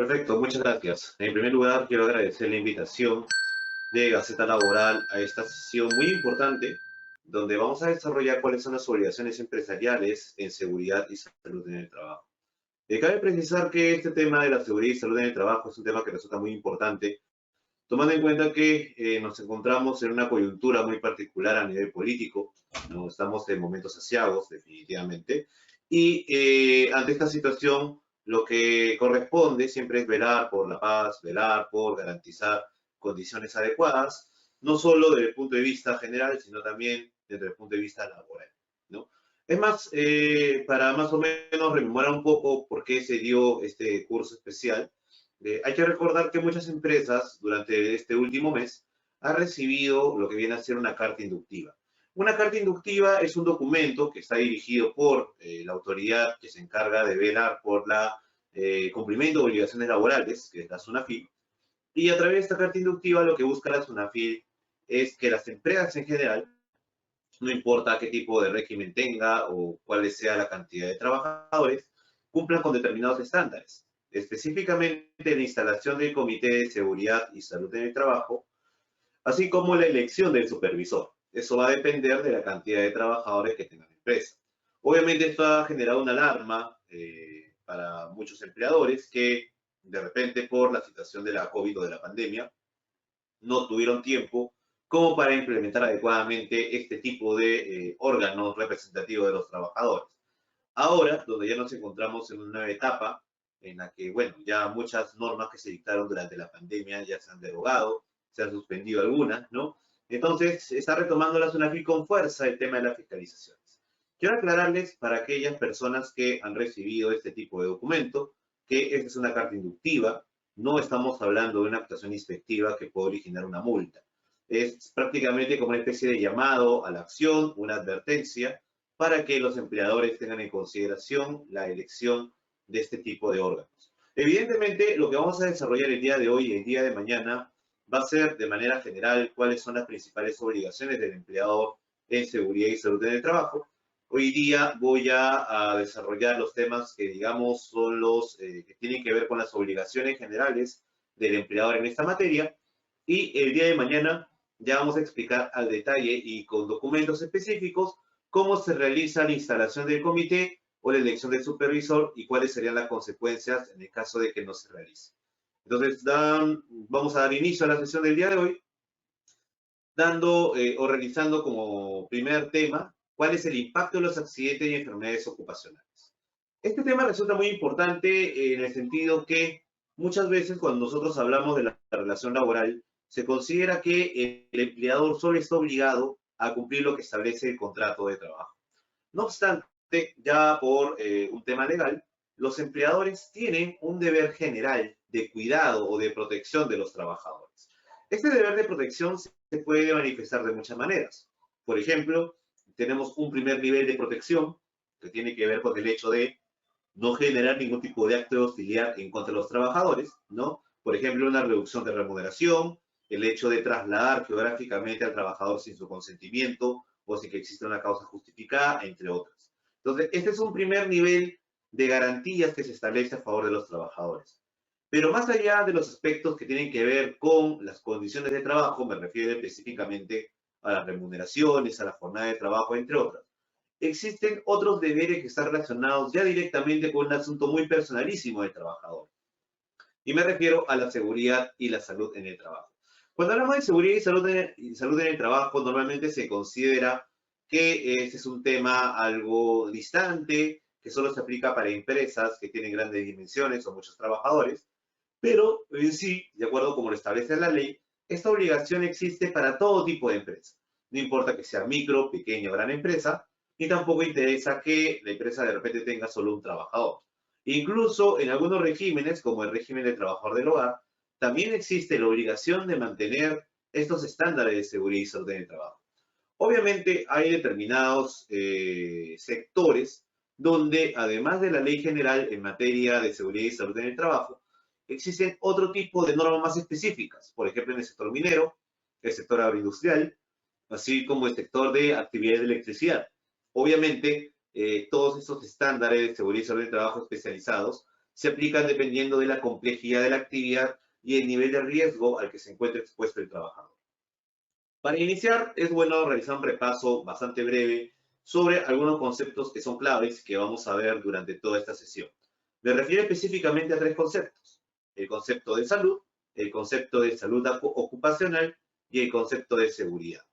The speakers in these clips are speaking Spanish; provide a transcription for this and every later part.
Perfecto, muchas gracias. En primer lugar, quiero agradecer la invitación de Gaceta Laboral a esta sesión muy importante, donde vamos a desarrollar cuáles son las obligaciones empresariales en seguridad y salud en el trabajo. Cabe precisar que este tema de la seguridad y salud en el trabajo es un tema que resulta muy importante, tomando en cuenta que nos encontramos en una coyuntura muy particular a nivel político, ¿no? Estamos en momentos asiagos, definitivamente, y ante esta situación lo que corresponde siempre es velar por la paz, velar por garantizar condiciones adecuadas, no solo desde el punto de vista general, sino también desde el punto de vista laboral, ¿no? Es más, para más o menos rememorar un poco por qué se dio este curso especial, hay que recordar que muchas empresas durante este último mes han recibido lo que viene a ser una carta inductiva. Una carta inductiva es un documento que está dirigido por la autoridad que se encarga de velar por el cumplimiento de obligaciones laborales, que es la SUNAFIL, y a través de esta carta inductiva lo que busca la SUNAFIL es que las empresas en general, no importa qué tipo de régimen tenga o cuál sea la cantidad de trabajadores, cumplan con determinados estándares. Específicamente la instalación del Comité de Seguridad y Salud en el Trabajo, así como la elección del supervisor. Eso va a depender de la cantidad de trabajadores que tenga la empresa. Obviamente esto ha generado una alarma para muchos empleadores que de repente por la situación de la COVID o de la pandemia no tuvieron tiempo como para implementar adecuadamente este tipo de órganos representativos de los trabajadores. Ahora, donde ya nos encontramos en una nueva etapa en la que, bueno, ya muchas normas que se dictaron durante la pandemia ya se han derogado, se han suspendido algunas, ¿no? Entonces, está retomando la SUNAFIL con fuerza el tema de las fiscalizaciones. Quiero aclararles para aquellas personas que han recibido este tipo de documento que esta es una carta inductiva, no estamos hablando de una actuación inspectiva que puede originar una multa. Es prácticamente como una especie de llamado a la acción, una advertencia, para que los empleadores tengan en consideración la elección de este tipo de órganos. Evidentemente, lo que vamos a desarrollar el día de hoy y el día de mañana va a ser de manera general cuáles son las principales obligaciones del empleador en seguridad y salud en el trabajo. Hoy día voy a desarrollar los temas que, digamos, son los que tienen que ver con las obligaciones generales del empleador en esta materia. Y el día de mañana ya vamos a explicar al detalle y con documentos específicos cómo se realiza la instalación del comité o la elección del supervisor y cuáles serían las consecuencias en el caso de que no se realice. Entonces, vamos a dar inicio a la sesión del día de hoy, dando o realizando como primer tema cuál es el impacto de los accidentes y enfermedades ocupacionales. Este tema resulta muy importante en el sentido que muchas veces cuando nosotros hablamos de la relación laboral, se considera que el empleador solo está obligado a cumplir lo que establece el contrato de trabajo. No obstante, ya por un tema legal, los empleadores tienen un deber general de cuidado o de protección de los trabajadores. Este deber de protección se puede manifestar de muchas maneras. Por ejemplo, tenemos un primer nivel de protección que tiene que ver con el hecho de no generar ningún tipo de acto de hostilidad en contra de los trabajadores, ¿no? Por ejemplo, una reducción de remuneración, el hecho de trasladar geográficamente al trabajador sin su consentimiento o sin que exista una causa justificada, entre otras. Entonces, este es un primer nivel de garantías que se establece a favor de los trabajadores. Pero más allá de los aspectos que tienen que ver con las condiciones de trabajo, me refiero específicamente a las remuneraciones, a la jornada de trabajo, entre otras. Existen otros deberes que están relacionados ya directamente con un asunto muy personalísimo del trabajador. Y me refiero a la seguridad y la salud en el trabajo. Cuando hablamos de seguridad y salud en el trabajo, normalmente se considera que este es un tema algo distante, que solo se aplica para empresas que tienen grandes dimensiones o muchos trabajadores, pero en sí, de acuerdo como lo establece la ley, esta obligación existe para todo tipo de empresa. No importa que sea micro, pequeña o gran empresa, ni tampoco interesa que la empresa de repente tenga solo un trabajador. Incluso en algunos regímenes, como el régimen de trabajador del hogar, también existe la obligación de mantener estos estándares de seguridad y salud en el trabajo. Obviamente hay determinados sectores donde, además de la ley general en materia de seguridad y salud en el trabajo, existen otro tipo de normas más específicas, por ejemplo, en el sector minero, el sector agroindustrial, así como el sector de actividades de electricidad. Obviamente, todos estos estándares de seguridad y salud en el trabajo especializados se aplican dependiendo de la complejidad de la actividad y el nivel de riesgo al que se encuentra expuesto el trabajador. Para iniciar, es bueno realizar un repaso bastante breve sobre algunos conceptos que son claves que vamos a ver durante toda esta sesión. Me refiero específicamente a tres conceptos: el concepto de salud, el concepto de salud ocupacional y el concepto de seguridad.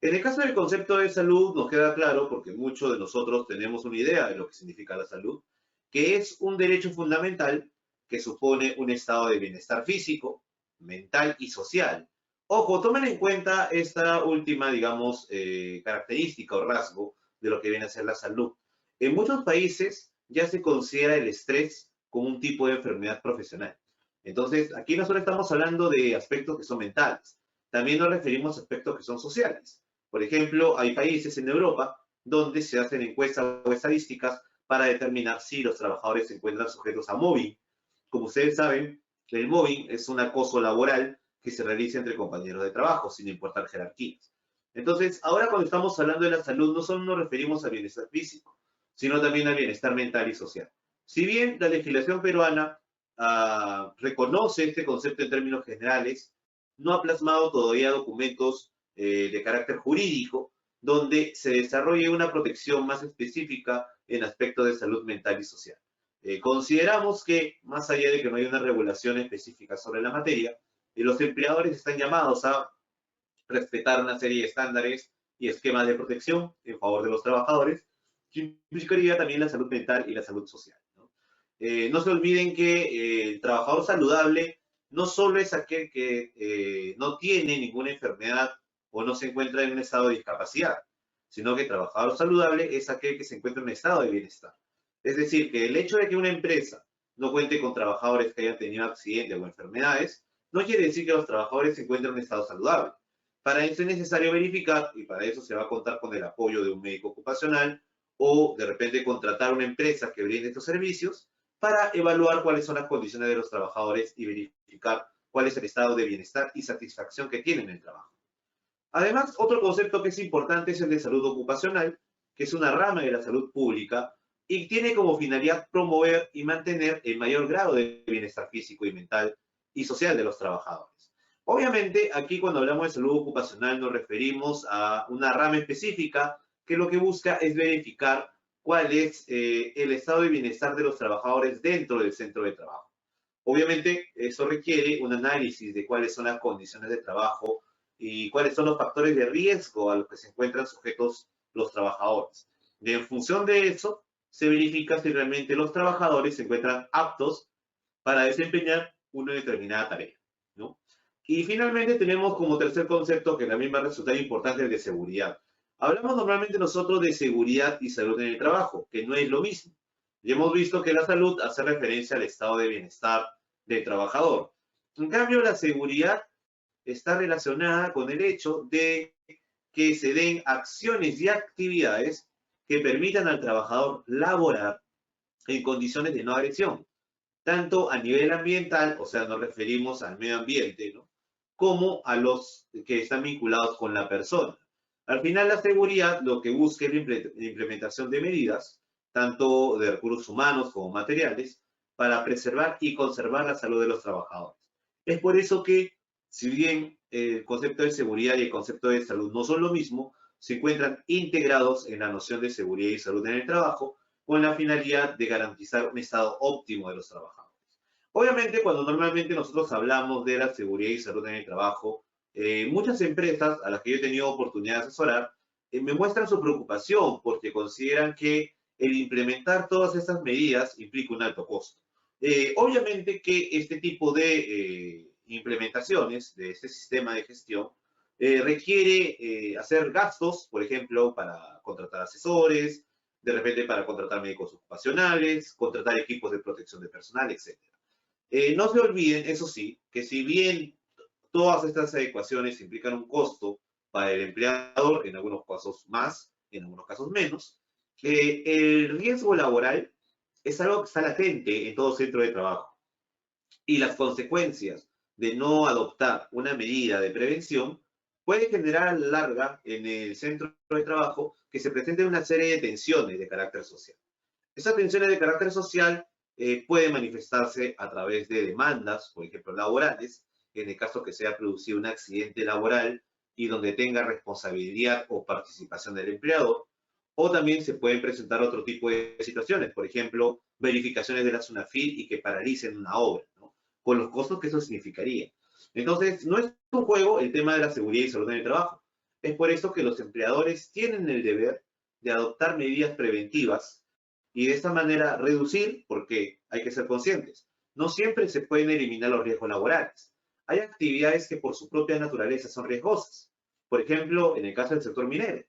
En el caso del concepto de salud nos queda claro, porque muchos de nosotros tenemos una idea de lo que significa la salud, que es un derecho fundamental que supone un estado de bienestar físico, mental y social. Ojo, tomen en cuenta esta última, digamos, característica o rasgo de lo que viene a ser la salud. En muchos países ya se considera el estrés como un tipo de enfermedad profesional. Entonces, aquí no solo estamos hablando de aspectos que son mentales, también nos referimos a aspectos que son sociales. Por ejemplo, hay países en Europa donde se hacen encuestas o estadísticas para determinar si los trabajadores se encuentran sujetos a mobbing. Como ustedes saben, el mobbing es un acoso laboral que se realiza entre compañeros de trabajo, sin importar jerarquías. Entonces, ahora cuando estamos hablando de la salud, no solo nos referimos al bienestar físico, sino también al bienestar mental y social. Si bien la legislación peruana reconoce este concepto en términos generales, no ha plasmado todavía documentos de carácter jurídico donde se desarrolle una protección más específica en aspectos de salud mental y social. Consideramos que, más allá de que no hay una regulación específica sobre la materia, los empleadores están llamados a respetar una serie de estándares y esquemas de protección en favor de los trabajadores, que implicaría también la salud mental y la salud social, ¿no? No se olviden que el trabajador saludable no solo es aquel que no tiene ninguna enfermedad o no se encuentra en un estado de discapacidad, sino que el trabajador saludable es aquel que se encuentra en un estado de bienestar. Es decir, que el hecho de que una empresa no cuente con trabajadores que hayan tenido accidentes o enfermedades, no quiere decir que los trabajadores se encuentren en un estado saludable. Para eso es necesario verificar, y para eso se va a contar con el apoyo de un médico ocupacional o de repente contratar una empresa que brinde estos servicios para evaluar cuáles son las condiciones de los trabajadores y verificar cuál es el estado de bienestar y satisfacción que tienen en el trabajo. Además, otro concepto que es importante es el de salud ocupacional, que es una rama de la salud pública y tiene como finalidad promover y mantener el mayor grado de bienestar físico y mental y social de los trabajadores. Obviamente, aquí cuando hablamos de salud ocupacional nos referimos a una rama específica que lo que busca es verificar cuál es el estado de bienestar de los trabajadores dentro del centro de trabajo. Obviamente, eso requiere un análisis de cuáles son las condiciones de trabajo y cuáles son los factores de riesgo a los que se encuentran sujetos los trabajadores. Y en función de eso, se verifica si realmente los trabajadores se encuentran aptos para desempeñar una determinada tarea, ¿no? Y finalmente tenemos como tercer concepto que también va a resultar importante el de seguridad. Hablamos normalmente nosotros de seguridad y salud en el trabajo, que no es lo mismo. Y hemos visto que la salud hace referencia al estado de bienestar del trabajador. En cambio, la seguridad está relacionada con el hecho de que se den acciones y actividades que permitan al trabajador laborar en condiciones de no agresión, tanto a nivel ambiental, o sea, nos referimos al medio ambiente, ¿no?, como a los que están vinculados con la persona. Al final, la seguridad lo que busca es la implementación de medidas, tanto de recursos humanos como materiales, para preservar y conservar la salud de los trabajadores. Es por eso que, si bien el concepto de seguridad y el concepto de salud no son lo mismo, se encuentran integrados en la noción de seguridad y salud en el trabajo, con la finalidad de garantizar un estado óptimo de los trabajadores. Obviamente, cuando normalmente nosotros hablamos de la seguridad y salud en el trabajo, muchas empresas a las que yo he tenido oportunidad de asesorar me muestran su preocupación porque consideran que el implementar todas estas medidas implica un alto costo. Obviamente que este tipo de implementaciones de este sistema de gestión requiere hacer gastos, por ejemplo, para contratar asesores, de repente para contratar médicos ocupacionales, contratar equipos de protección de personal, etcétera. No se olviden, eso sí, que si bien todas estas adecuaciones implican un costo para el empleador, en algunos casos más, en algunos casos menos, el riesgo laboral es algo que está latente en todo centro de trabajo. Y las consecuencias de no adoptar una medida de prevención puede generar a la larga en el centro de trabajo que se presenten una serie de tensiones de carácter social. Esas tensiones de carácter social puede manifestarse a través de demandas, por ejemplo, laborales, en el caso que se haya producido un accidente laboral y donde tenga responsabilidad o participación del empleador, o también se pueden presentar otro tipo de situaciones, por ejemplo, verificaciones de la SUNAFIL y que paralicen una obra, ¿no? Con los costos que eso significaría. Entonces, no es un juego el tema de la seguridad y salud en el trabajo. Es por eso que los empleadores tienen el deber de adoptar medidas preventivas y de esta manera reducir, porque hay que ser conscientes, no siempre se pueden eliminar los riesgos laborales. Hay actividades que por su propia naturaleza son riesgosas. Por ejemplo, en el caso del sector minero,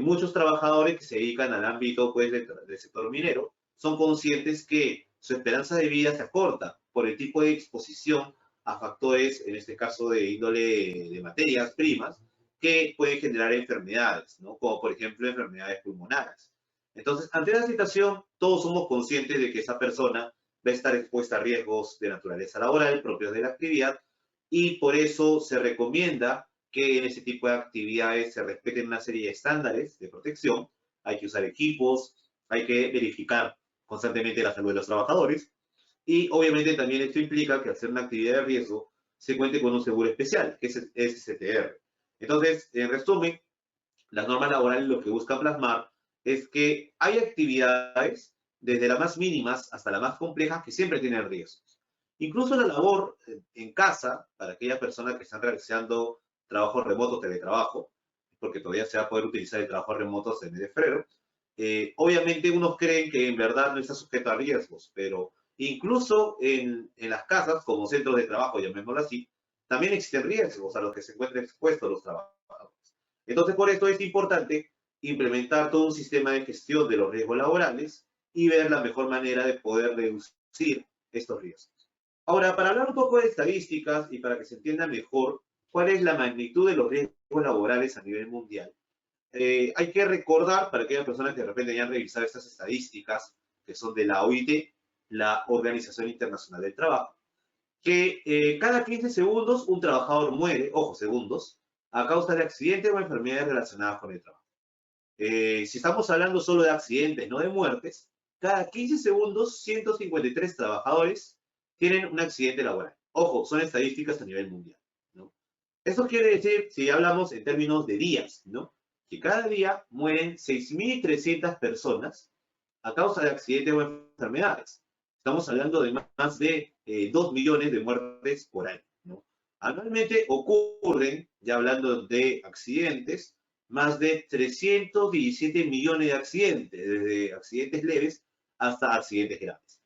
muchos trabajadores que se dedican al ámbito pues, del sector minero son conscientes que su esperanza de vida se acorta por el tipo de exposición a factores, en este caso de índole de materias primas, que pueden generar enfermedades, ¿no? Como por ejemplo enfermedades pulmonares. Entonces, ante la situación, todos somos conscientes de que esa persona va a estar expuesta a riesgos de naturaleza laboral propios de la actividad y por eso se recomienda que en ese tipo de actividades se respeten una serie de estándares de protección. Hay que usar equipos, hay que verificar constantemente la salud de los trabajadores y obviamente también esto implica que al ser una actividad de riesgo se cuente con un seguro especial, que es el STR. Entonces, en resumen, las normas laborales lo que buscan plasmar es que hay actividades, desde las más mínimas hasta las más complejas, que siempre tienen riesgos. Incluso la labor en casa, para aquellas personas que están realizando trabajo remoto, teletrabajo, porque todavía se va a poder utilizar el trabajo remoto en el de febrero, obviamente unos creen que en verdad no está sujeto a riesgos, pero incluso en las casas, como centros de trabajo, llamémoslo así, también existen riesgos a los que se encuentran expuestos los trabajadores. Entonces, por esto es importante implementar todo un sistema de gestión de los riesgos laborales y ver la mejor manera de poder reducir estos riesgos. Ahora, para hablar un poco de estadísticas y para que se entienda mejor cuál es la magnitud de los riesgos laborales a nivel mundial, hay que recordar, para aquellas personas que de repente hayan revisado estas estadísticas, que son de la OIT, la Organización Internacional del Trabajo, que cada 15 segundos un trabajador muere, ojo, segundos, a causa de accidentes o enfermedades relacionadas con el trabajo. Si estamos hablando solo de accidentes, no de muertes, cada 15 segundos 153 trabajadores tienen un accidente laboral. Ojo, son estadísticas a nivel mundial, ¿no? Eso quiere decir, si hablamos en términos de días, ¿no? Que cada día mueren 6.300 personas a causa de accidentes o enfermedades. Estamos hablando de más de 2 millones de muertes por año, ¿no? Anualmente ocurren, ya hablando de accidentes, más de 317 millones de accidentes, desde accidentes leves hasta accidentes graves.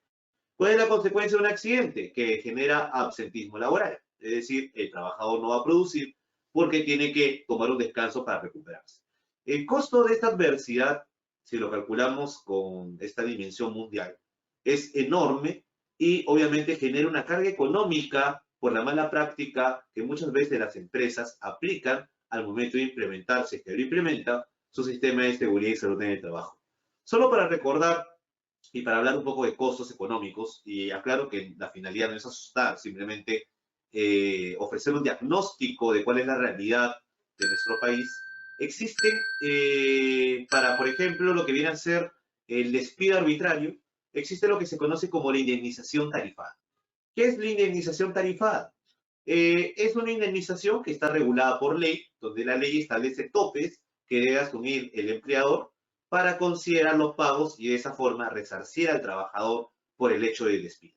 ¿Cuál es la consecuencia de un accidente? Que genera absentismo laboral, es decir, el trabajador no va a producir porque tiene que tomar un descanso para recuperarse. El costo de esta adversidad, si lo calculamos con esta dimensión mundial, es enorme y obviamente genera una carga económica por la mala práctica que muchas veces las empresas aplican al momento de implementar, si es que lo implementa, su sistema de seguridad y salud en el trabajo. Solo para recordar y para hablar un poco de costos económicos, y aclaro que la finalidad no es asustar, simplemente ofrecer un diagnóstico de cuál es la realidad de nuestro país, existen para, por ejemplo, lo que viene a ser el despido arbitrario, existe lo que se conoce como la indemnización tarifada. ¿Qué es la indemnización tarifada? Es una indemnización que está regulada por ley, donde la ley establece topes que debe asumir el empleador para considerar los pagos y de esa forma resarcir al trabajador por el hecho del despido.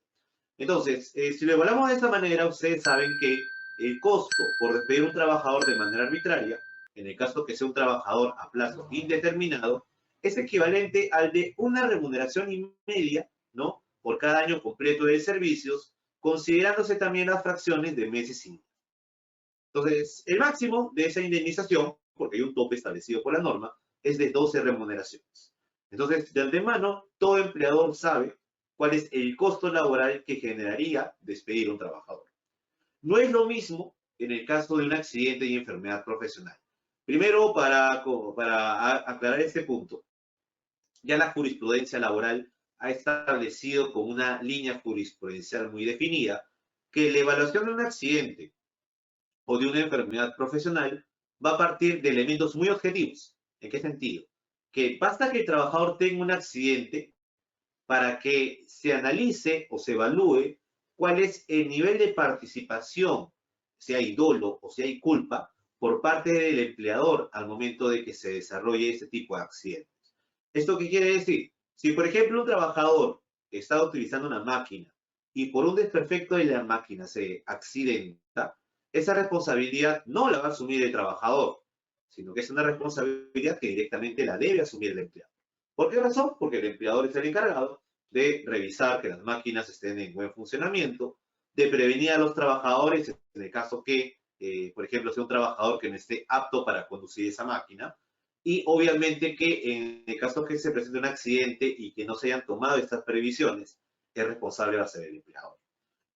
Entonces, si lo evaluamos de esta manera, ustedes saben que el costo por despedir a un trabajador de manera arbitraria, en el caso que sea un trabajador a plazo indeterminado, es equivalente al de una remuneración y media, ¿no? Por cada año completo de servicios, considerándose también las fracciones de meses y meses. Entonces, el máximo de esa indemnización, porque hay un tope establecido por la norma, es de 12 remuneraciones. Entonces, de antemano, todo empleador sabe cuál es el costo laboral que generaría despedir a un trabajador. No es lo mismo en el caso de un accidente y enfermedad profesional. Primero, para aclarar este punto, ya la jurisprudencia laboral ha establecido como una línea jurisprudencial muy definida que la evaluación de un accidente o de una enfermedad profesional va a partir de elementos muy objetivos. ¿En qué sentido? Que basta que el trabajador tenga un accidente para que se analice o se evalúe cuál es el nivel de participación, si hay dolo o si hay culpa, por parte del empleador al momento de que se desarrolle este tipo de accidentes. ¿Esto qué quiere decir? Si, por ejemplo, un trabajador está utilizando una máquina y por un desperfecto de la máquina se accidenta, esa responsabilidad no la va a asumir el trabajador, sino que es una responsabilidad que directamente la debe asumir el empleado. ¿Por qué razón? Porque el empleador es el encargado de revisar que las máquinas estén en buen funcionamiento, de prevenir a los trabajadores en el caso que, por ejemplo, sea un trabajador que no esté apto para conducir esa máquina, y obviamente que en el caso que se presente un accidente y que no se hayan tomado estas previsiones, el responsable va a ser el empleador.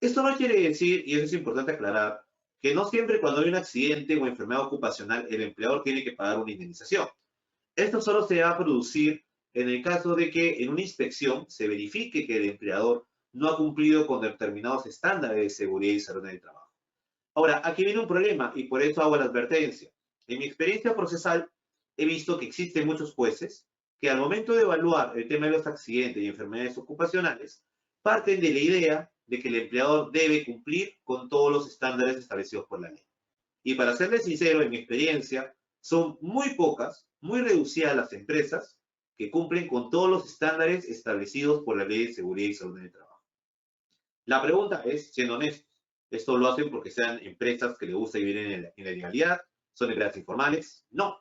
Esto no quiere decir, y eso es importante aclarar, que no siempre cuando hay un accidente o enfermedad ocupacional el empleador tiene que pagar una indemnización. Esto solo se va a producir en el caso de que en una inspección se verifique que el empleador no ha cumplido con determinados estándares de seguridad y salud en el trabajo. Ahora, aquí viene un problema y por eso hago la advertencia. En mi experiencia procesal he visto que existen muchos jueces que al momento de evaluar el tema de los accidentes y enfermedades ocupacionales parten de la idea de que el empleador debe cumplir con todos los estándares establecidos por la ley. Y para serles sincero, en mi experiencia, son muy pocas, muy reducidas las empresas que cumplen con todos los estándares establecidos por la Ley de Seguridad y Salud en el Trabajo. La pregunta es, siendo honestos, ¿esto lo hacen porque sean empresas que les gusta vivir en la ilegalidad? ¿Son empresas informales? No.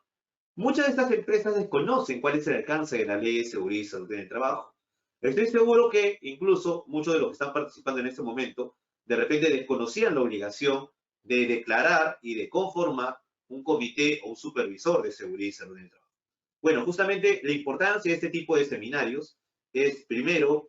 Muchas de estas empresas desconocen cuál es el alcance de la Ley de Seguridad y Salud en el Trabajo. Estoy seguro que incluso muchos de los que están participando en este momento de repente desconocían la obligación de declarar y de conformar un comité o un supervisor de seguridad y salud en el trabajo. Bueno, justamente la importancia de este tipo de seminarios es, primero,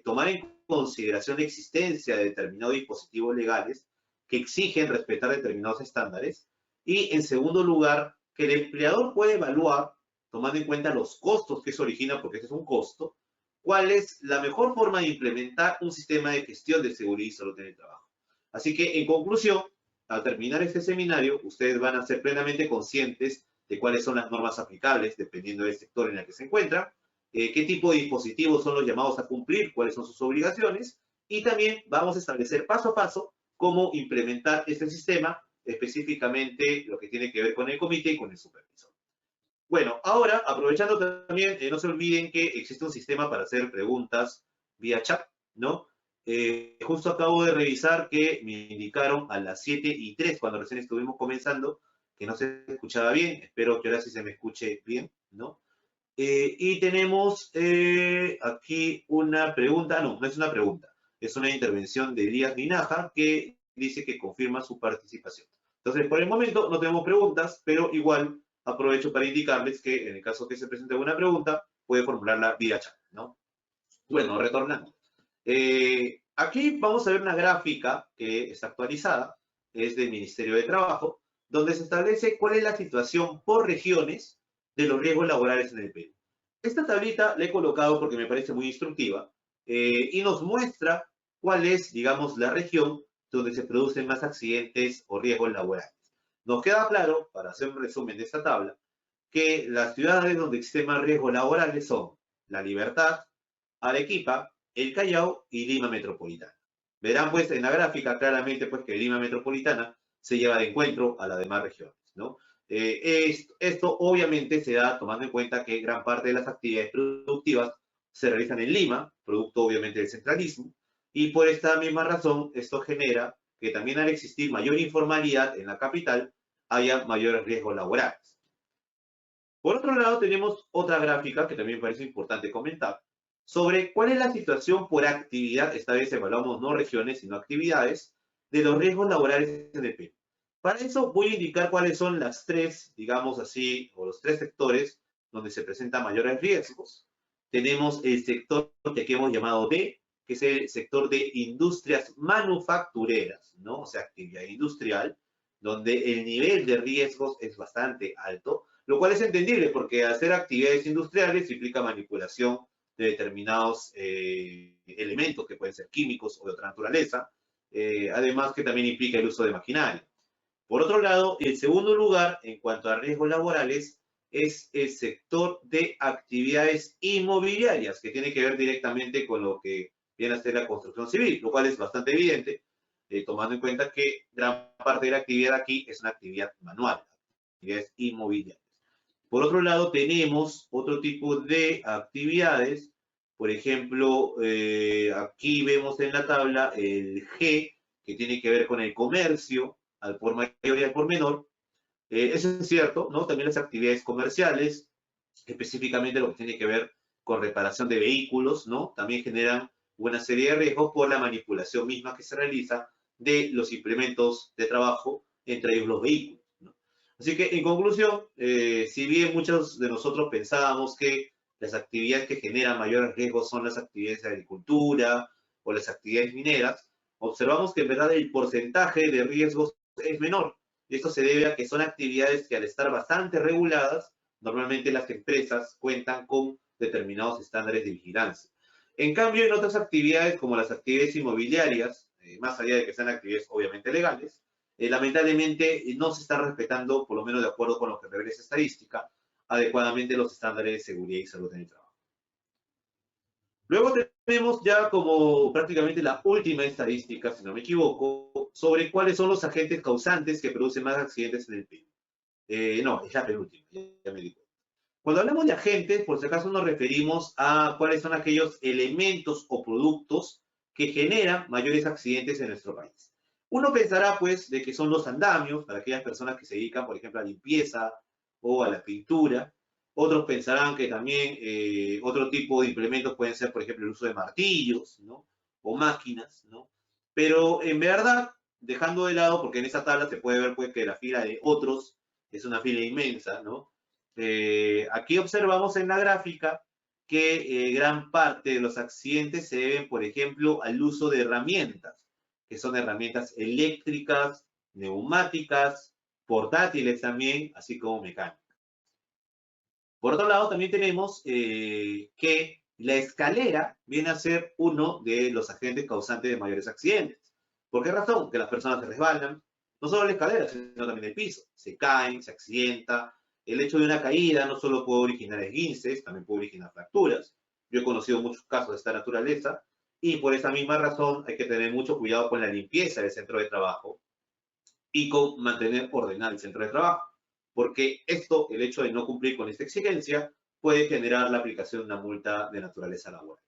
tomar en consideración la existencia de determinados dispositivos legales que exigen respetar determinados estándares y, en segundo lugar, que el empleador puede evaluar, tomando en cuenta los costos que eso origina, porque ese es un costo, cuál es la mejor forma de implementar un sistema de gestión de seguridad y salud en el trabajo. Así que, en conclusión, al terminar este seminario, ustedes van a ser plenamente conscientes de cuáles son las normas aplicables, dependiendo del sector en el que se encuentran, qué tipo de dispositivos son los llamados a cumplir, cuáles son sus obligaciones, y también vamos a establecer paso a paso cómo implementar este sistema, específicamente lo que tiene que ver con el comité y con el supervisor. Bueno, ahora, aprovechando también, no se olviden que existe un sistema para hacer preguntas vía chat, ¿no? Justo acabo de revisar que me indicaron a las 7:03, cuando recién estuvimos comenzando, que no se escuchaba bien. Espero que ahora sí se me escuche bien, ¿no? Y tenemos aquí una pregunta, no, no es una pregunta, es una intervención de Elías Minaja que dice que confirma su participación. Entonces, por el momento no tenemos preguntas, pero igual aprovecho para indicarles que en el caso que se presente alguna pregunta, puede formularla vía chat, ¿no? Bueno, retornando. Aquí vamos a ver una gráfica que está actualizada, es del Ministerio de Trabajo, donde se establece cuál es la situación por regiones de los riesgos laborales en el Perú. Esta tablita la he colocado porque me parece muy instructiva y nos muestra cuál es, digamos, la región donde se producen más accidentes o riesgos laborales. Nos queda claro, para hacer un resumen de esta tabla, que las ciudades donde existen más riesgos laborales son La Libertad, Arequipa, El Callao y Lima Metropolitana. Verán pues en la gráfica claramente pues que Lima Metropolitana se lleva de encuentro a las demás regiones, ¿no? Esto obviamente se da tomando en cuenta que gran parte de las actividades productivas se realizan en Lima, producto obviamente del centralismo, y por esta misma razón esto genera que también al existir mayor informalidad en la capital haya mayores riesgos laborales. Por otro lado, tenemos otra gráfica que también parece importante comentar sobre cuál es la situación por actividad, esta vez evaluamos no regiones, sino actividades, de los riesgos laborales en el Perú. Para eso voy a indicar cuáles son las tres, digamos así, o los tres sectores donde se presentan mayores riesgos. Tenemos el sector que aquí hemos llamado D, que es el sector de industrias manufactureras, ¿no? O sea, actividad industrial, donde el nivel de riesgos es bastante alto, lo cual es entendible porque hacer actividades industriales implica manipulación de determinados elementos que pueden ser químicos o de otra naturaleza, además que también implica el uso de maquinaria. Por otro lado, el segundo lugar en cuanto a riesgos laborales es el sector de actividades inmobiliarias, que tiene que ver directamente con lo que viene a ser la construcción civil, lo cual es bastante evidente, tomando en cuenta que gran parte de la actividad aquí es una actividad manual, actividades inmobiliarias. Por otro lado, tenemos otro tipo de actividades. Por ejemplo, aquí vemos en la tabla el G, que tiene que ver con el comercio, al por mayor y al por menor. Eso es cierto, ¿no? También las actividades comerciales, específicamente lo que tiene que ver con reparación de vehículos, ¿no? También generan una serie de riesgos por la manipulación misma que se realiza de los implementos de trabajo, entre ellos los vehículos, ¿no? Así que, en conclusión, si bien muchos de nosotros pensábamos que las actividades que generan mayores riesgos son las actividades de agricultura o las actividades mineras, observamos que en verdad el porcentaje de riesgos es menor. Y esto se debe a que son actividades que al estar bastante reguladas, normalmente las empresas cuentan con determinados estándares de vigilancia. En cambio, en otras actividades, como las actividades inmobiliarias, más allá de que sean actividades obviamente legales, lamentablemente no se está respetando, por lo menos de acuerdo con lo que revela esa estadística, adecuadamente los estándares de seguridad y salud en el trabajo. Luego tenemos ya como prácticamente la última estadística, si no me equivoco, sobre cuáles son los agentes causantes que producen más accidentes en el Perú. No, es la penúltima, ya me digo. Cuando hablamos de agentes, por si acaso nos referimos a cuáles son aquellos elementos o productos que generan mayores accidentes en nuestro país. Uno pensará, pues, de que son los andamios, para aquellas personas que se dedican, por ejemplo, a la limpieza o a la pintura. Otros pensarán que también otro tipo de implementos pueden ser, por ejemplo, el uso de martillos, ¿no? O máquinas, ¿no? Pero en verdad, dejando de lado, porque en esa tabla se puede ver pues, que la fila de otros es una fila inmensa, ¿no? Aquí observamos en la gráfica que gran parte de los accidentes se deben, por ejemplo, al uso de herramientas, que son herramientas eléctricas, neumáticas, portátiles también, así como mecánicas. Por otro lado, también tenemos que la escalera viene a ser uno de los agentes causantes de mayores accidentes. ¿Por qué razón? Que las personas se resbalan, no solo la escalera, sino también el piso. Se caen, se accidenta. El hecho de una caída no solo puede originar esguinces, también puede originar fracturas. Yo he conocido muchos casos de esta naturaleza y por esa misma razón hay que tener mucho cuidado con la limpieza del centro de trabajo y con mantener ordenado el centro de trabajo, porque esto, el hecho de no cumplir con esta exigencia, puede generar la aplicación de una multa de naturaleza laboral.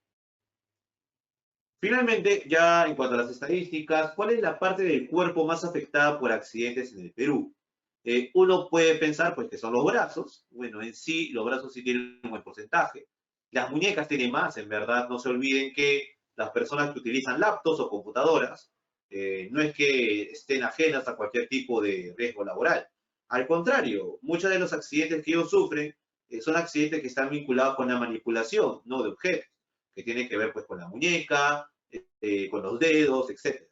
Finalmente, ya en cuanto a las estadísticas, ¿cuál es la parte del cuerpo más afectada por accidentes en el Perú? Uno puede pensar pues, que son los brazos. Bueno, en sí, los brazos sí tienen un buen porcentaje. Las muñecas tienen más, en verdad. No se olviden que las personas que utilizan laptops o computadoras no es que estén ajenas a cualquier tipo de riesgo laboral. Al contrario, muchos de los accidentes que ellos sufren son accidentes que están vinculados con la manipulación, ¿no? De objetos, que tienen que ver pues, con la muñeca, con los dedos, etc.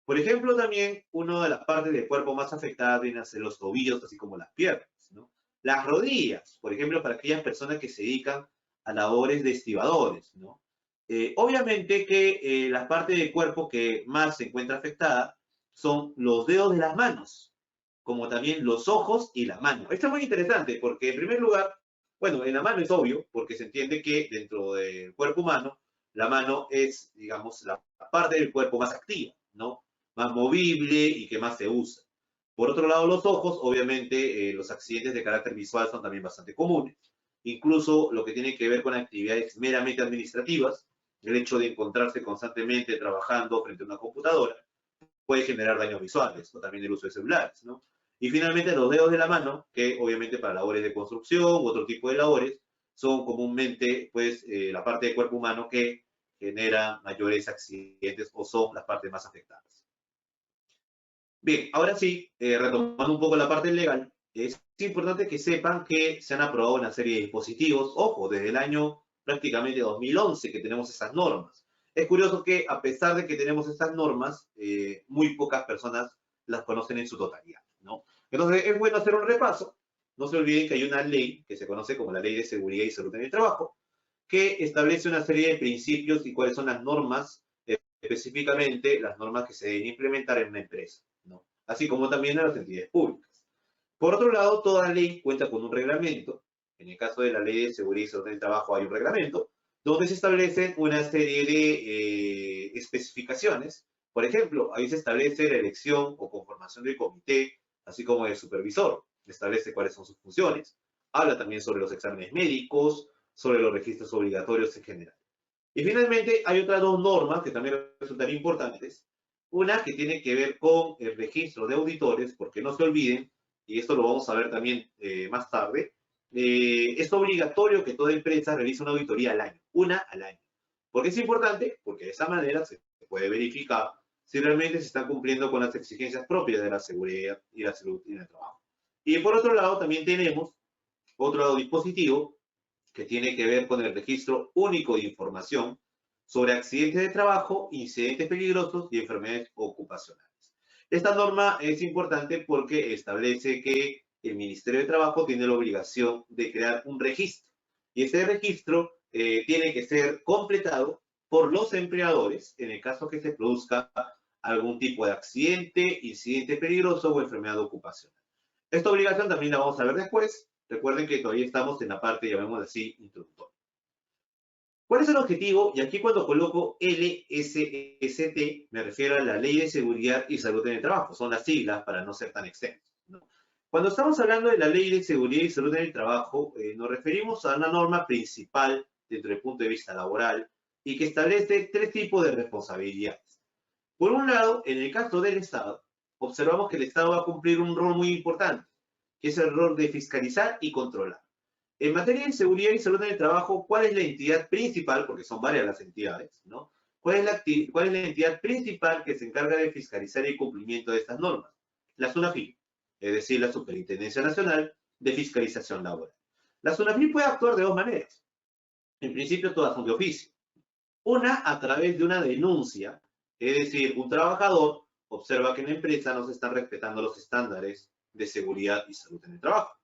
Por ejemplo, también una de las partes del cuerpo más afectadas vienen a ser los tobillos, así como las piernas, ¿no? Las rodillas, por ejemplo, para aquellas personas que se dedican a labores de estibadores, ¿no? Obviamente que la parte del cuerpo que más se encuentra afectada son los dedos de las manos, como también los ojos y la mano. Esto es muy interesante porque, en primer lugar, bueno, en la mano es obvio, porque se entiende que dentro del cuerpo humano, la mano es, digamos, la parte del cuerpo más activa, ¿no? Más movible y que más se usa. Por otro lado, los ojos, obviamente, los accidentes de carácter visual son también bastante comunes. Incluso lo que tiene que ver con actividades meramente administrativas, el hecho de encontrarse constantemente trabajando frente a una computadora, puede generar daños visuales, o también el uso de celulares, ¿no? Y finalmente los dedos de la mano, que obviamente para labores de construcción u otro tipo de labores, son comúnmente pues la parte del cuerpo humano que genera mayores accidentes o son las partes más afectadas. Bien, ahora sí, retomando un poco la parte legal, es importante que sepan que se han aprobado una serie de dispositivos, ojo, desde el año prácticamente 2011 que tenemos esas normas. Es curioso que a pesar de que tenemos estas normas, muy pocas personas las conocen en su totalidad, ¿no? Entonces es bueno hacer un repaso. No se olviden que hay una ley que se conoce como la Ley de Seguridad y Salud en el Trabajo, que establece una serie de principios y cuáles son las normas, específicamente las normas que se deben implementar en una empresa, ¿no? Así como también en las entidades públicas. Por otro lado, toda ley cuenta con un reglamento En el caso de la Ley de Seguridad y Salud en el Trabajo hay un reglamento donde se establecen una serie de especificaciones. Por ejemplo, ahí se establece la elección o conformación del comité, así como del supervisor. Establece cuáles son sus funciones. Habla también sobre los exámenes médicos, sobre los registros obligatorios en general. Y finalmente hay otras dos normas que también resultan importantes. Una que tiene que ver con el registro de auditores, porque no se olviden, y esto lo vamos a ver también más tarde, es obligatorio que toda empresa realice una auditoría al año, una al año. ¿Por qué es importante? Porque de esa manera se puede verificar si realmente se están cumpliendo con las exigencias propias de la seguridad y la salud en el trabajo. Y por otro lado, también tenemos otro dispositivo que tiene que ver con el registro único de información sobre accidentes de trabajo, incidentes peligrosos y enfermedades ocupacionales. Esta norma es importante porque establece que el Ministerio de Trabajo tiene la obligación de crear un registro y ese registro tiene que ser completado por los empleadores en el caso que se produzca algún tipo de accidente, incidente peligroso o enfermedad ocupacional. Esta obligación también la vamos a ver después. Recuerden que todavía estamos en la parte, llamémoslo así, introductoria. ¿Cuál es el objetivo? Y aquí cuando coloco LSST, me refiero a la Ley de Seguridad y Salud en el Trabajo. Son las siglas para no ser tan extensos, ¿no? Cuando estamos hablando de la Ley de Seguridad y Salud en el Trabajo, nos referimos a una norma principal desde el punto de vista laboral y que establece tres tipos de responsabilidades. Por un lado, en el caso del Estado, observamos que el Estado va a cumplir un rol muy importante, que es el rol de fiscalizar y controlar. En materia de seguridad y salud en el trabajo, ¿cuál es la entidad principal? Porque son varias las entidades, ¿no? ¿Cuál es la entidad principal que se encarga de fiscalizar el cumplimiento de estas normas? La SUNAFIL, es decir, la Superintendencia Nacional de Fiscalización Laboral. La SUNAFIL puede actuar de dos maneras. En principio, todas son de oficio. Una, a través de una denuncia, es decir, un trabajador observa que en la empresa no se están respetando los estándares de seguridad y salud en el trabajo.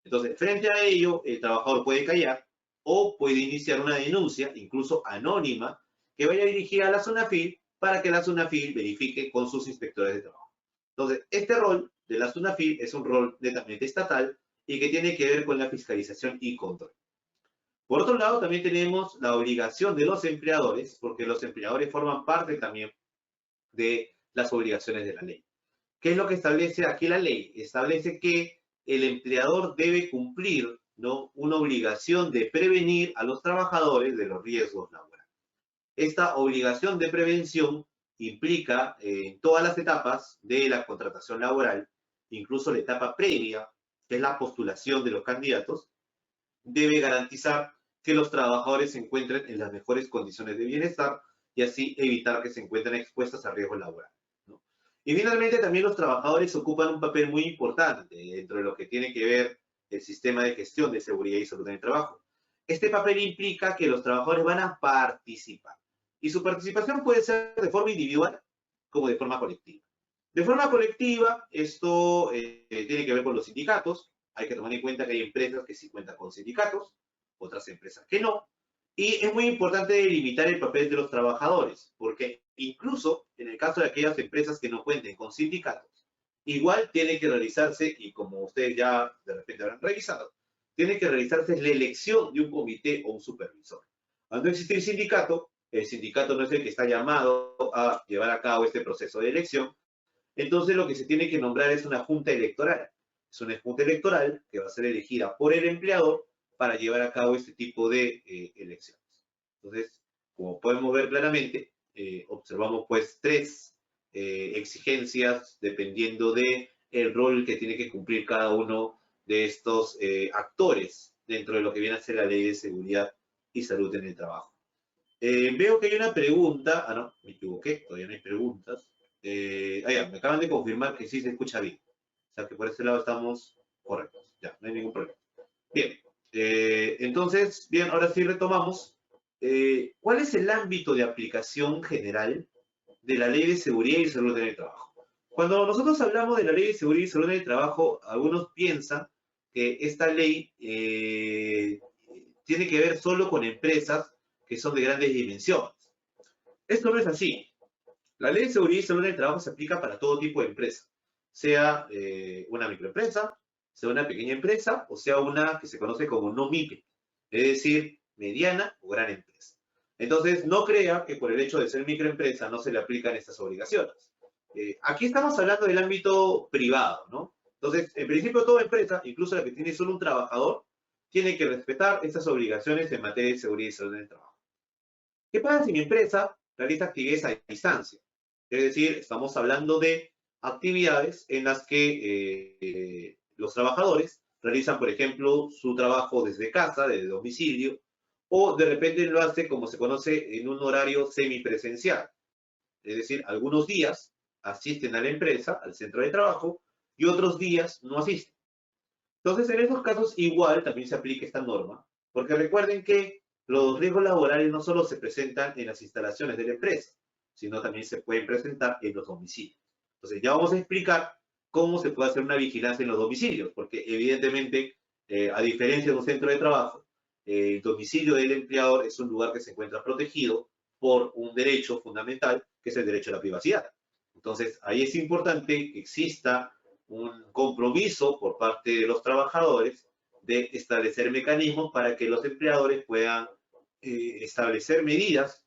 Entonces, frente a ello, el trabajador puede callar o puede iniciar una denuncia, incluso anónima, que vaya dirigida a la SUNAFIL para que la SUNAFIL verifique con sus inspectores de trabajo. Entonces, este rol de la SUNAFIL es un rol netamente estatal y que tiene que ver con la fiscalización y control. Por otro lado, también tenemos la obligación de los empleadores, porque los empleadores forman parte también de las obligaciones de la ley. ¿Qué es lo que establece aquí la ley? Establece que el empleador debe cumplir, ¿no?, una obligación de prevenir a los trabajadores de los riesgos laborales. Esta obligación de prevención implica en todas las etapas de la contratación laboral, incluso la etapa previa, que es la postulación de los candidatos, debe garantizar que los trabajadores se encuentren en las mejores condiciones de bienestar y así evitar que se encuentren expuestos a riesgo laboral, ¿no? Y finalmente también los trabajadores ocupan un papel muy importante dentro de lo que tiene que ver el sistema de gestión de seguridad y salud en el trabajo. Este papel implica que los trabajadores van a participar y su participación puede ser de forma individual como de forma colectiva. De forma colectiva, esto tiene que ver con los sindicatos. Hay que tomar en cuenta que hay empresas que sí cuentan con sindicatos, otras empresas que no. Y es muy importante delimitar el papel de los trabajadores, porque incluso en el caso de aquellas empresas que no cuenten con sindicatos, igual tiene que realizarse, y como ustedes ya de repente habrán revisado, tiene que realizarse la elección de un comité o un supervisor. Al no existir sindicato, el sindicato no es el que está llamado a llevar a cabo este proceso de elección, entonces lo que se tiene que nombrar es una junta electoral. Es una junta electoral que va a ser elegida por el empleador para llevar a cabo este tipo de elecciones. Entonces, como podemos ver claramente, observamos pues tres exigencias dependiendo de el rol que tiene que cumplir cada uno de estos actores dentro de lo que viene a ser la Ley de Seguridad y Salud en el Trabajo. Veo que hay una pregunta. Ah, no, me equivoqué, todavía no hay preguntas. Ya, me acaban de confirmar que sí se escucha bien. O sea que por ese lado estamos correctos. Ya, no hay ningún problema. Bien, entonces, bien, ahora sí retomamos. ¿Cuál es el ámbito de aplicación general de la Ley de Seguridad y Salud en el Trabajo? Cuando nosotros hablamos de la Ley de Seguridad y Salud en el Trabajo, algunos piensan que esta ley tiene que ver solo con empresas que son de grandes dimensiones. Esto no es así. La Ley de Seguridad y Salud en el Trabajo se aplica para todo tipo de empresa, sea una microempresa, sea una pequeña empresa o sea una que se conoce como no MIPE, es decir, mediana o gran empresa. Entonces, no crea que por el hecho de ser microempresa no se le aplican estas obligaciones. Aquí estamos hablando del ámbito privado, ¿no? Entonces, en principio, toda empresa, incluso la que tiene solo un trabajador, tiene que respetar estas obligaciones en materia de seguridad y salud en el trabajo. ¿Qué pasa si mi empresa realiza actividades a distancia? Es decir, estamos hablando de actividades en las que los trabajadores realizan, por ejemplo, su trabajo desde casa, desde domicilio, o de repente lo hace como se conoce en un horario semipresencial. Es decir, algunos días asisten a la empresa, al centro de trabajo, y otros días no asisten. Entonces, en esos casos igual también se aplica esta norma, porque recuerden que los riesgos laborales no solo se presentan en las instalaciones de la empresa, sino también se pueden presentar en los domicilios. Entonces, ya vamos a explicar cómo se puede hacer una vigilancia en los domicilios, porque evidentemente, a diferencia de un centro de trabajo, el domicilio del empleador es un lugar que se encuentra protegido por un derecho fundamental, que es el derecho a la privacidad. Entonces, ahí es importante que exista un compromiso por parte de los trabajadores de establecer mecanismos para que los empleadores puedan establecer medidas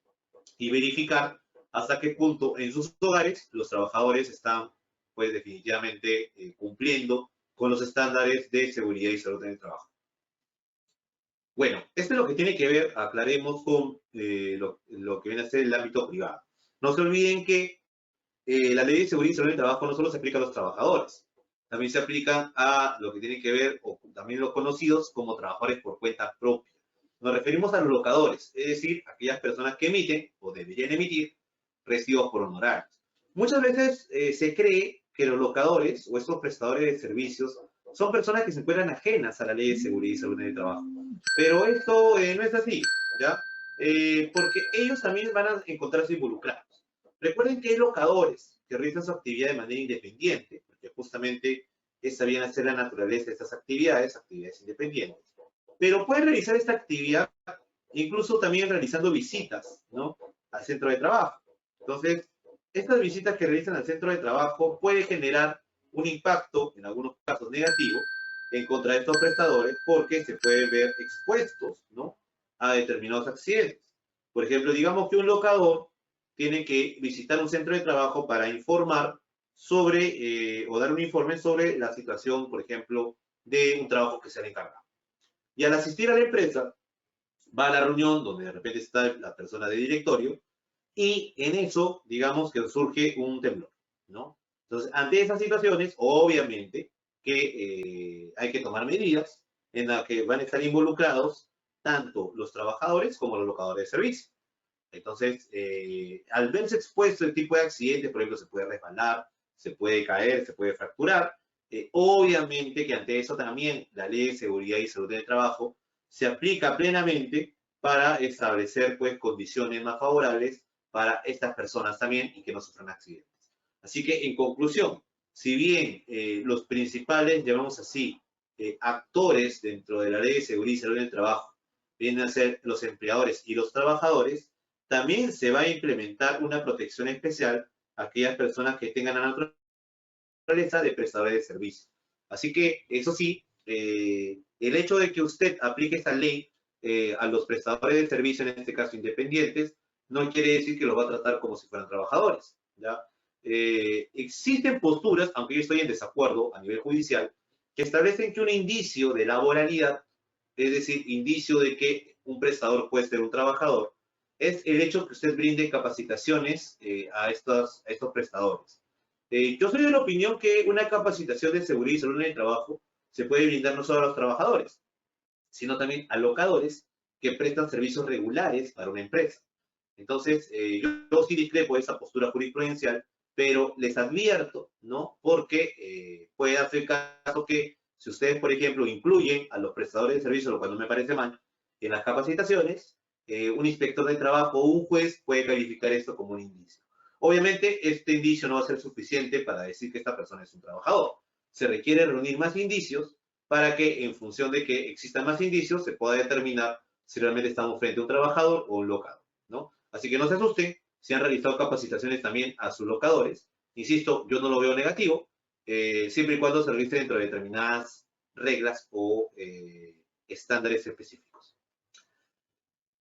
y verificar hasta qué punto en sus hogares los trabajadores están, pues definitivamente, cumpliendo con los estándares de seguridad y salud en el trabajo. Bueno, esto es lo que tiene que ver, aclaremos, con lo que viene a ser el ámbito privado. No se olviden que la ley de seguridad y salud en el trabajo no solo se aplica a los trabajadores, también se aplica a lo que tiene que ver, o también los conocidos como trabajadores por cuenta propia. Nos referimos a los locadores, es decir, aquellas personas que emiten o deberían emitir recibos por honorarios. Muchas veces se cree que los locadores o estos prestadores de servicios son personas que se encuentran ajenas a la ley de seguridad y salud en el trabajo. Pero esto no es así, ¿ya? Porque ellos también van a encontrarse involucrados. Recuerden que hay locadores que realizan su actividad de manera independiente, porque justamente esa viene a ser la naturaleza de estas actividades, actividades independientes. Pero pueden realizar esta actividad incluso también realizando visitas, ¿no? Al centro de trabajo. Entonces, estas visitas que realizan al centro de trabajo pueden generar un impacto, en algunos casos negativo, en contra de estos prestadores porque se pueden ver expuestos, ¿no? A determinados accidentes. Por ejemplo, digamos que un locador tiene que visitar un centro de trabajo para informar sobre, o dar un informe sobre la situación, por ejemplo, de un trabajo que se le encarga. Y al asistir a la empresa, va a la reunión donde de repente está la persona de directorio y en eso, digamos que surge un temblor, ¿no? Entonces, ante esas situaciones, obviamente que hay que tomar medidas en las que van a estar involucrados tanto los trabajadores como los locadores de servicio. Entonces, al verse expuesto a este tipo de accidentes, por ejemplo, se puede resbalar, se puede caer, se puede fracturar. Obviamente que ante eso también la ley de seguridad y salud del trabajo se aplica plenamente para establecer pues condiciones más favorables para estas personas también y que no sufran accidentes. Así que en conclusión, si bien los principales, llamamos así, actores dentro de la ley de seguridad y salud del trabajo vienen a ser los empleadores y los trabajadores, también se va a implementar una protección especial a aquellas personas que tengan la naturaleza de prestadores de servicios. Así que, eso sí, el hecho de que usted aplique esta ley a los prestadores de servicio, en este caso independientes, no quiere decir que los va a tratar como si fueran trabajadores, ¿ya? Existen posturas, aunque yo estoy en desacuerdo a nivel judicial, que establecen que un indicio de laboralidad, es decir, indicio de que un prestador puede ser un trabajador, es el hecho que usted brinde capacitaciones a estos prestadores. Yo soy de la opinión que una capacitación de seguridad y salud en el trabajo se puede brindar no solo a los trabajadores, sino también a locadores que prestan servicios regulares para una empresa. Entonces, yo sí discrepo de esa postura jurisprudencial, pero les advierto, ¿no? Porque puede hacer caso que si ustedes, por ejemplo, incluyen a los prestadores de servicios, lo cual no me parece mal, en las capacitaciones, un inspector de trabajo o un juez puede calificar esto como un indicio. Obviamente, este indicio no va a ser suficiente para decir que esta persona es un trabajador. Se requiere reunir más indicios para que, en función de que existan más indicios, se pueda determinar si realmente estamos frente a un trabajador o un locador, ¿no? Así que no se asusten si han realizado capacitaciones también a sus locadores. Insisto, yo no lo veo negativo, siempre y cuando se realice dentro de determinadas reglas o estándares específicos.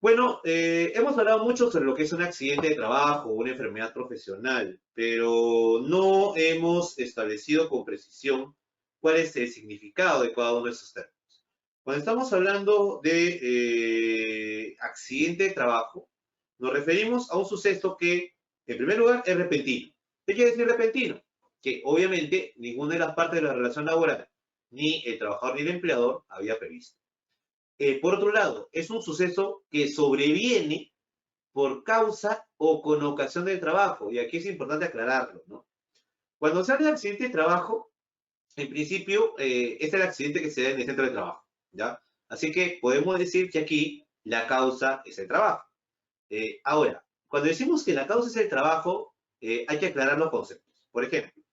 Bueno, hemos hablado mucho sobre lo que es un accidente de trabajo o una enfermedad profesional, pero no hemos establecido con precisión cuál es el significado de cada uno de esos términos. Cuando estamos hablando de accidente de trabajo, nos referimos a un suceso que, en primer lugar, es repentino. ¿Qué quiere decir repentino? Que obviamente ninguna de las partes de la relación laboral, ni el trabajador ni el empleador, había previsto. Por otro lado, es un suceso que sobreviene por causa o con ocasión del trabajo, y aquí es importante aclararlo, ¿no? Cuando se habla de accidente de trabajo, en principio es el accidente que se da en el centro de trabajo, ¿ya? Así que podemos decir que aquí la causa es el trabajo. Ahora, cuando decimos que la causa es el trabajo, hay que aclarar los conceptos. Por ejemplo,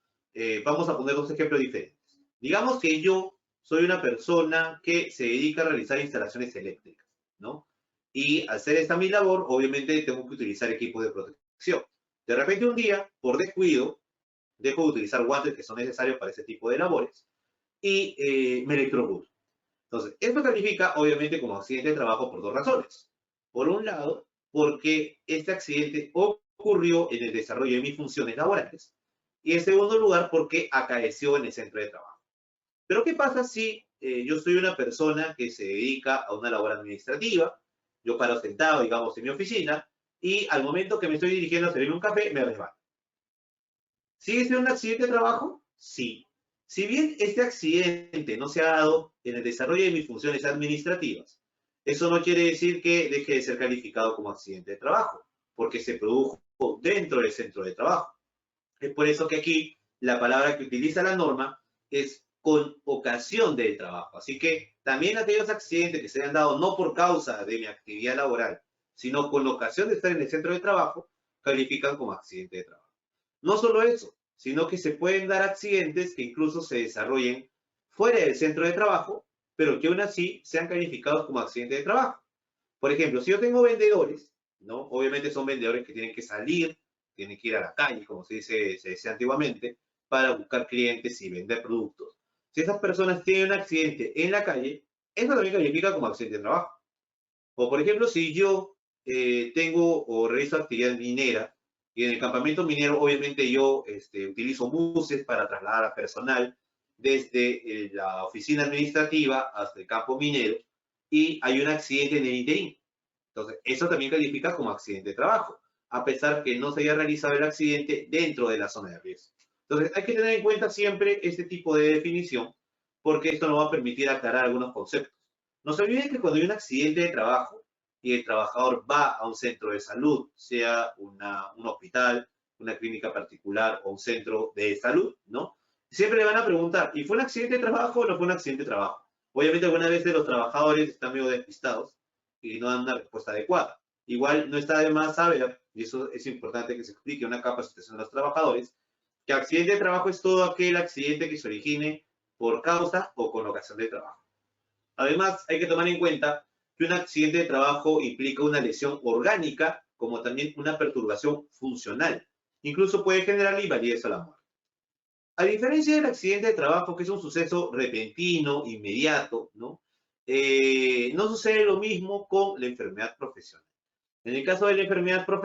vamos a poner dos ejemplos diferentes. Digamos que yo soy una persona que se dedica a realizar instalaciones eléctricas, ¿no? Y al hacer esta mi labor, obviamente tengo que utilizar equipos de protección. De repente un día, por descuido, dejo de utilizar guantes que son necesarios para ese tipo de labores y me electrocuto. Entonces, esto califica obviamente como accidente de trabajo por dos razones. Por un lado, porque este accidente ocurrió en el desarrollo de mis funciones laborales. Y en segundo lugar, porque acaeció en el centro de trabajo. Pero ¿qué pasa si yo soy una persona que se dedica a una labor administrativa? Yo paro sentado, digamos, en mi oficina y al momento que me estoy dirigiendo a servir un café, me resbalo. ¿Sigue siendo un accidente de trabajo? Sí. Si bien este accidente no se ha dado en el desarrollo de mis funciones administrativas, eso no quiere decir que deje de ser calificado como accidente de trabajo, porque se produjo dentro del centro de trabajo. Es por eso que aquí la palabra que utiliza la norma es con ocasión del trabajo. Así que también aquellos accidentes que se han dado no por causa de mi actividad laboral, sino con ocasión de estar en el centro de trabajo, califican como accidente de trabajo. No solo eso, sino que se pueden dar accidentes que incluso se desarrollen fuera del centro de trabajo, pero que aún así sean calificados como accidente de trabajo. Por ejemplo, si yo tengo vendedores, ¿no? Obviamente son vendedores que tienen que salir, tienen que ir a la calle, como se decía antiguamente, para buscar clientes y vender productos. Si esas personas tienen un accidente en la calle, eso también califica como accidente de trabajo. O por ejemplo, si yo tengo o realizo actividad minera y en el campamento minero obviamente yo utilizo buses para trasladar a personal desde la oficina administrativa hasta el campo minero y hay un accidente en el interín. Entonces, eso también califica como accidente de trabajo, a pesar que no se haya realizado el accidente dentro de la zona de riesgo. Entonces, hay que tener en cuenta siempre este tipo de definición, porque esto nos va a permitir aclarar algunos conceptos. No se olviden que cuando hay un accidente de trabajo y el trabajador va a un centro de salud, sea un hospital, una clínica particular o un centro de salud, ¿no? Siempre le van a preguntar, ¿y fue un accidente de trabajo o no fue un accidente de trabajo? Obviamente, algunas veces los trabajadores están medio despistados y no dan una respuesta adecuada. Igual no está de más saber, y eso es importante que se explique una capacitación de los trabajadores, que accidente de trabajo es todo aquel accidente que se origine por causa o con ocasión de trabajo. Además, hay que tomar en cuenta que un accidente de trabajo implica una lesión orgánica, como también una perturbación funcional. Incluso puede generar invalidez a la muerte. A diferencia del accidente de trabajo, que es un suceso repentino, inmediato, ¿no? No sucede lo mismo con la enfermedad profesional. En el caso de la enfermedad profesional,